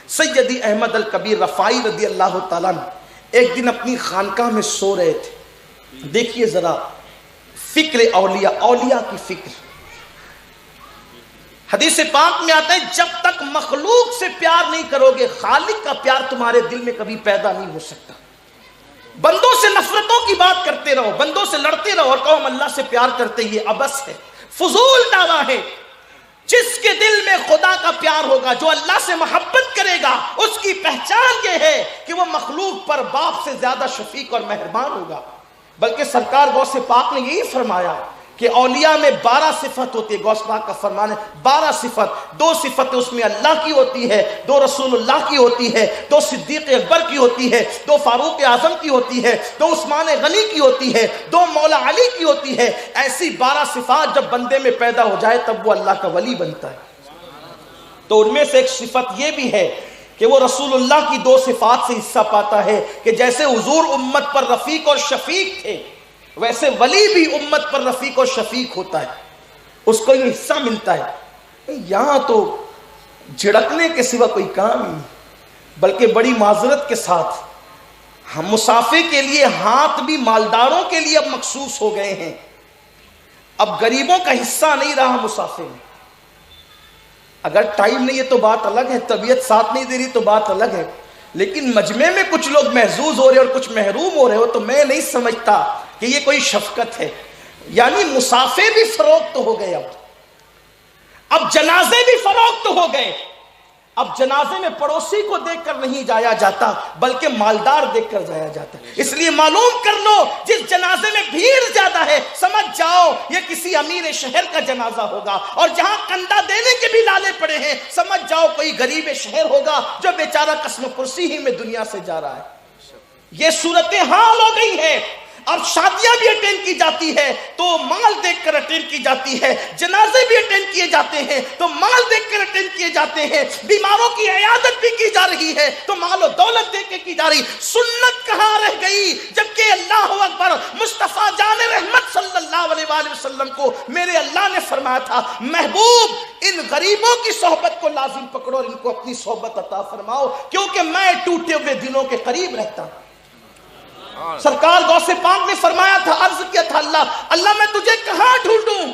سیدی احمد الکبیر رفائی رضی اللہ تعالیٰ عنہ ایک دن اپنی خانقاہ میں سو رہے تھے. دیکھیے ذرا فکر اولیاء، اولیاء کی فکر. حدیث پاک میں آتا ہے جب تک مخلوق سے پیار نہیں کرو گے خالق کا پیار تمہارے دل میں کبھی پیدا نہیں ہو سکتا. بندوں سے نفرتوں کی بات کرتے رہو، بندوں سے لڑتے رہو اور کہو ہم اللہ سے پیار کرتے، یہ عبث ہے، فضول دعویٰ ہے. جس کے دل میں خدا کا پیار ہوگا، جو اللہ سے محبت کرے گا، اس کی پہچان یہ ہے کہ وہ مخلوق پر باپ سے زیادہ شفیق اور مہربان ہوگا. بلکہ سرکار غوث پاک نے یہی فرمایا کہ اولیاء میں 12 صفت ہوتی ہے. غوث پاک کا فرمان ہے 12 صفت، 2 صفتیں اس میں اللہ کی ہوتی ہے، 2 رسول اللہ کی ہوتی ہے، 2 صدیق اکبر کی ہوتی ہے، 2 فاروق اعظم کی ہوتی ہے، 2 عثمان غنی کی ہوتی ہے، 2 مولا علی کی ہوتی ہے. ایسی 12 صفات جب بندے میں پیدا ہو جائے تب وہ اللہ کا ولی بنتا ہے. تو ان میں سے ایک صفت یہ بھی ہے کہ وہ رسول اللہ کی 2 صفات سے حصہ پاتا ہے کہ جیسے حضور امت پر رفیق اور شفیق تھے، ویسے ولی بھی امت پر رفیق اور شفیق ہوتا ہے، اس کو یہ حصہ ملتا ہے. یہاں تو جھڑکنے کے سوا کوئی کام ہی نہیں، بلکہ بڑی معذرت کے ساتھ ہم مسافے کے لیے ہاتھ بھی مالداروں کے لیے اب مخصوص ہو گئے ہیں. اب غریبوں کا حصہ نہیں رہا مسافے میں. اگر ٹائم نہیں ہے تو بات الگ ہے، طبیعت ساتھ نہیں دے رہی تو بات الگ ہے، لیکن مجمع میں کچھ لوگ محظوظ ہو رہے اور کچھ محروم ہو رہے ہو تو میں نہیں سمجھتا کہ یہ کوئی شفقت ہے. یعنی مسافے بھی فروخت ہو گئے، اب جنازے بھی فروخت ہو گئے. اب جنازے میں پڑوسی کو دیکھ کر نہیں جایا جاتا بلکہ مالدار دیکھ کر جایا جاتا ہے. اس لیے معلوم کر لو جس جنازے میں بھیڑ زیادہ ہے سمجھ جاؤ یہ کسی امیر شہر کا جنازہ ہوگا، اور جہاں کندھا دینے کے بھی لالے پڑے ہیں سمجھ جاؤ کوئی غریب شہر ہوگا جو بیچارہ قسم پرسی ہی میں دنیا سے جا رہا ہے. یہ صورتحال ہو گئی ہے. اب شادیاں بھی اٹینڈ کی جاتی ہے تو مال دیکھ کر اٹینڈ کی جاتی ہے، جنازے بھی اٹینڈ کیے جاتے ہیں تو مال دیکھ کر اٹینڈ کیے جاتے ہیں، بیماروں کی عیادت بھی کی جا رہی ہے تو مال و دولت دیکھ کے کی جا رہی. سنت کہاں رہ گئی جبکہ اللہ اکبر مصطفیٰ جان رحمت صلی اللہ علیہ وآلہ وسلم کو میرے اللہ نے فرمایا تھا محبوب ان غریبوں کی صحبت کو لازم پکڑو اور ان کو اپنی صحبت عطا فرماؤ کیونکہ میں ٹوٹے ہوئے دلوں کے قریب رہتا ہوں. سرکار غوث پاک نے فرمایا تھا، عرض کیا تھا اللہ میں تجھے کہاں ڈھونڈوں؟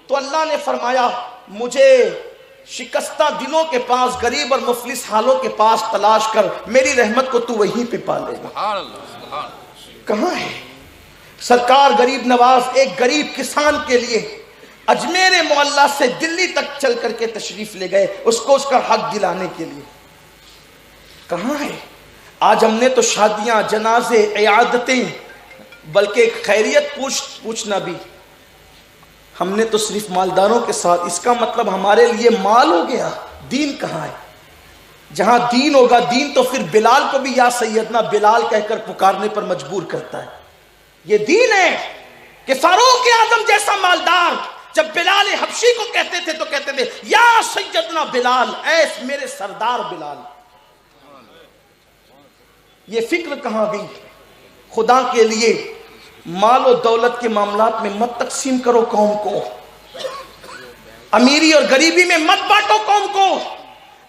تو اللہ نے فرمایا مجھے شکستہ دلوں کے پاس، غریب اور مفلس حالوں کے پاس تلاش کر، میری رحمت کو تو وہیں پہ پا لے گا. کہاں ہے سرکار غریب نواز ایک غریب کسان کے لیے اجمیر معلیٰ سے دلی تک چل کر کے تشریف لے گئے اس کو اس کا حق دلانے کے لیے. کہاں ہے؟ آج ہم نے تو شادیاں، جنازے، عیادتیں، بلکہ خیریت پوچھنا بھی ہم نے تو صرف مالداروں کے ساتھ. اس کا مطلب ہمارے لیے مال ہو گیا، دین کہاں ہے؟ جہاں دین ہوگا دین تو پھر بلال کو بھی یا سیدنا بلال کہہ کر پکارنے پر مجبور کرتا ہے. یہ دین ہے کہ فاروق اعظم جیسا مالدار جب بلال حبشی کو کہتے تھے تو کہتے تھے یا سیدنا بلال، اے میرے سردار بلال. یہ فکر کہاں گئی؟ خدا کے لیے مال و دولت کے معاملات میں مت تقسیم کرو قوم کو، امیری اور غریبی میں مت بانٹو قوم کو.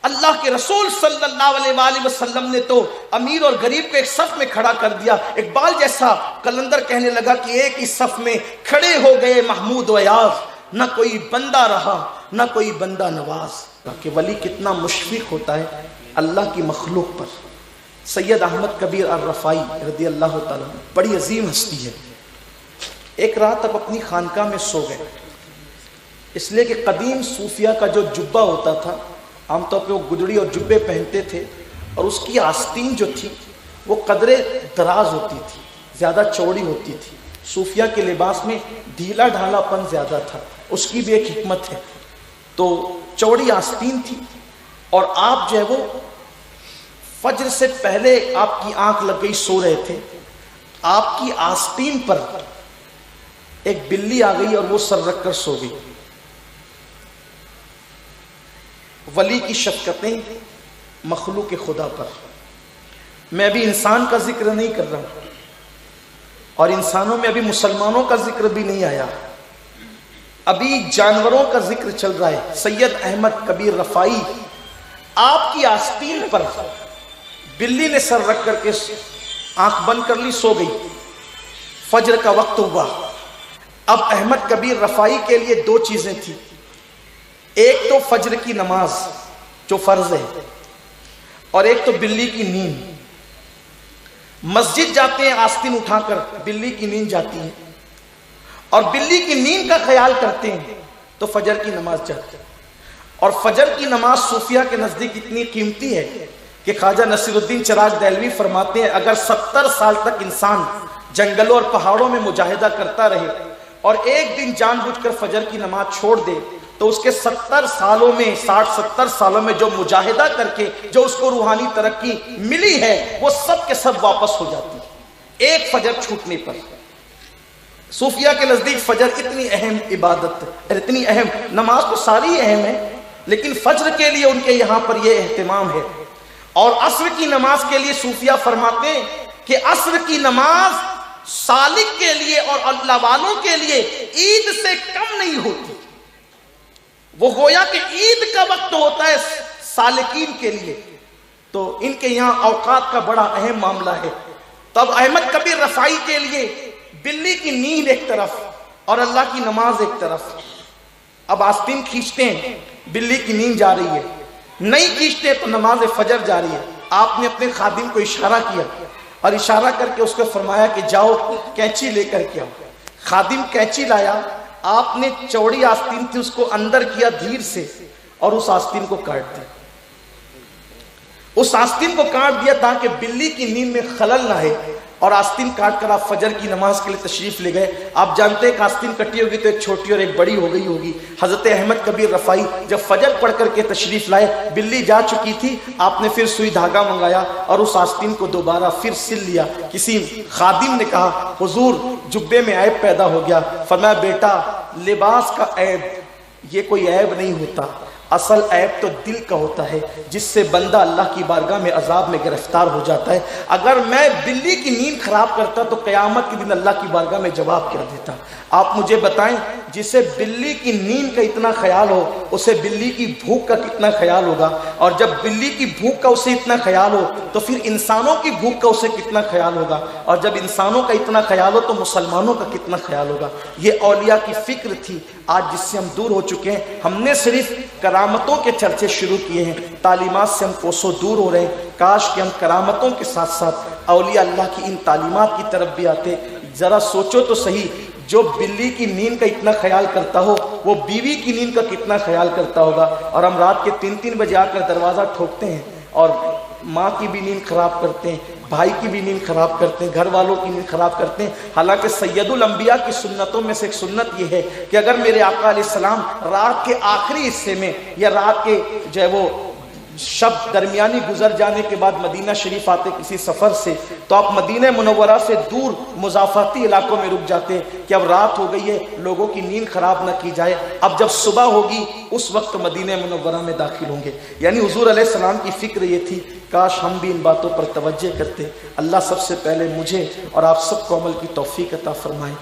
اللہ کے رسول صلی اللہ علیہ وآلہ وسلم نے تو امیر اور غریب کو ایک صف میں کھڑا کر دیا. اقبال جیسا قلندر کہنے لگا کہ ایک ہی صف میں کھڑے ہو گئے محمود و ایاز، نہ کوئی بندہ رہا نہ کوئی بندہ نواز. کہ ولی کتنا مشفق ہوتا ہے اللہ کی مخلوق پر. سید احمد کبیر الرفائی رضی اللہ تعالیٰ بڑی عظیم ہستی ہے. ایک رات اب اپنی خانقاہ میں سو گئے، اس لیے کہ قدیم صوفیہ کا جو جبہ ہوتا تھا عام طور پہ وہ گدڑی اور جبے پہنتے تھے اور اس کی آستین جو تھی وہ قدرے دراز ہوتی تھی، زیادہ چوڑی ہوتی تھی. صوفیہ کے لباس میں ڈھیلا ڈھالا پن زیادہ تھا، اس کی بھی ایک حکمت ہے. تو چوڑی آستین تھی اور آپ جو ہے وہ فجر سے پہلے آپ کی آنکھ لگ گئی، سو رہے تھے. آپ کی آستین پر ایک بلی آ گئی اور وہ سر رکھ کر سو گئی. ولی کی شفقتیں مخلوق خدا پر. میں ابھی انسان کا ذکر نہیں کر رہا ہوں اور انسانوں میں ابھی مسلمانوں کا ذکر بھی نہیں آیا، ابھی جانوروں کا ذکر چل رہا ہے. سید احمد کبیر رفائی آپ کی آستین پر بلی نے سر رکھ کر کے آنکھ بند کر لی، سو گئی۔ فجر کا وقت ہوا۔ اب احمد کبیر رفاعی کے لیے دو چیزیں تھیں، ایک تو فجر کی نماز جو فرض ہے، اور ایک تو بلی کی نیند۔ مسجد جاتے ہیں آستین اٹھا کر، بلی کی نیند جاتی ہے، اور بلی کی نیند کا خیال کرتے ہیں تو فجر کی نماز جاتی ہے۔ اور فجر کی نماز صوفیہ کے نزدیک اتنی قیمتی ہے کہ خواجہ نصیر الدین چراغ دہلوی فرماتے ہیں اگر 70 سال تک انسان جنگلوں اور پہاڑوں میں مجاہدہ کرتا رہے اور ایک دن جان بوجھ کر فجر کی نماز چھوڑ دے تو اس کے 70 سالوں میں 60-70 سالوں میں جو مجاہدہ کر کے جو اس کو روحانی ترقی ملی ہے وہ سب کے سب واپس ہو جاتی ہے ایک فجر چھوٹنے پر۔ صوفیہ کے نزدیک فجر اتنی اہم عبادت ہے، اتنی اہم، نماز تو ساری اہم ہے لیکن فجر کے لیے ان کے یہاں پر یہ اہتمام ہے۔ اور عصر کی نماز کے لیے صوفیہ فرماتے ہیں کہ عصر کی نماز سالک کے لیے اور اللہ والوں کے لیے عید سے کم نہیں ہوتی، وہ گویا کہ عید کا وقت ہوتا ہے سالکین کے لیے، تو ان کے یہاں اوقات کا بڑا اہم معاملہ ہے۔ تب احمد کبیر رفاعی کے لیے بلی کی نیند ایک طرف اور اللہ کی نماز ایک طرف۔ اب آستین کھینچتے ہیں، بلی کی نیند جا رہی ہے، نہیں کھینچتے تو نماز فجر جاری ہے۔ آپ نے اپنے خادم کو اشارہ کیا اور اشارہ کر کے اس کو فرمایا کہ جاؤ کینچی لے کر کے آؤ۔ خادم کینچی لایا، آپ نے چوڑی آستین تھی اس کو اندر کیا دھیر سے اور اس آستین کو کاٹ دیا۔ اس آستین کو کاٹ دیا تاکہ بلی کی نیند میں خلل نہ ہے، اور آستین کاٹ کر آپ فجر کی نماز کے لیے تشریف لے گئے۔ آپ جانتے ہیں کہ آستین کٹی ہوگی تو ایک چھوٹی اور ایک بڑی ہو گئی ہوگی۔ حضرت احمد کبیر رفاعی جب فجر پڑھ کر کے تشریف لائے، بلی جا چکی تھی، آپ نے پھر سوئی دھاگا منگایا اور اس آستین کو دوبارہ پھر سل لیا۔ کسی خادم نے کہا حضور جبے میں عیب پیدا ہو گیا، فرمایا بیٹا لباس کا عیب یہ کوئی عیب نہیں ہوتا، اصل عیب تو دل کا ہوتا ہے جس سے بندہ اللہ کی بارگاہ میں عذاب میں گرفتار ہو جاتا ہے۔ اگر میں بلی کی نیند خراب کرتا تو قیامت کے دن اللہ کی بارگاہ میں جواب کیا دیتا۔ آپ مجھے بتائیں جسے بلی کی نیند کا اتنا خیال ہو اسے بلی کی بھوک کا کتنا خیال ہوگا، اور جب بلی کی بھوک کا اسے اتنا خیال ہو تو پھر انسانوں کی بھوک کا اسے کتنا خیال ہوگا، اور جب انسانوں کا اتنا خیال ہو تو مسلمانوں کا کتنا خیال ہوگا۔ یہ اولیاء کی فکر تھی، آج جس سے ہم دور ہو چکے ہیں۔ ہم نے صرف کرامتوں کے چرچے شروع کیے ہیں، تعلیمات سے ہم کوسوں دور ہو رہے ہیں۔ کاش کہ ہم کرامتوں کے ساتھ ساتھ اولیاء اللہ کی ان تعلیمات کی طرف بھی آتے۔ ذرا سوچو تو صحیح، جو بلی کی نیند کا اتنا خیال کرتا ہو وہ بیوی کی نیند کا کتنا خیال کرتا ہوگا۔ اور ہم رات کے 3-3 بجے آ کر دروازہ ٹھوکتے ہیں اور ماں کی بھی نیند خراب کرتے ہیں، بھائی کی بھی نیند خراب کرتے ہیں، گھر والوں کی نیند خراب کرتے ہیں۔ حالانکہ سید الانبیاء کی سنتوں میں سے ایک سنت یہ ہے کہ اگر میرے آقا علیہ السلام رات کے آخری حصے میں یا رات کے جو ہے وہ شب درمیانی گزر جانے کے بعد مدینہ شریف آتے کسی سفر سے، تو آپ مدینہ منورہ سے دور مضافاتی علاقوں میں رک جاتے کہ اب رات ہو گئی ہے لوگوں کی نیند خراب نہ کی جائے، اب جب صبح ہوگی اس وقت مدینہ منورہ میں داخل ہوں گے۔ یعنی حضور علیہ السلام کی فکر یہ تھی، کاش ہم بھی ان باتوں پر توجہ کرتے۔ اللہ سب سے پہلے مجھے اور آپ سب کو عمل کی توفیق عطا فرمائے۔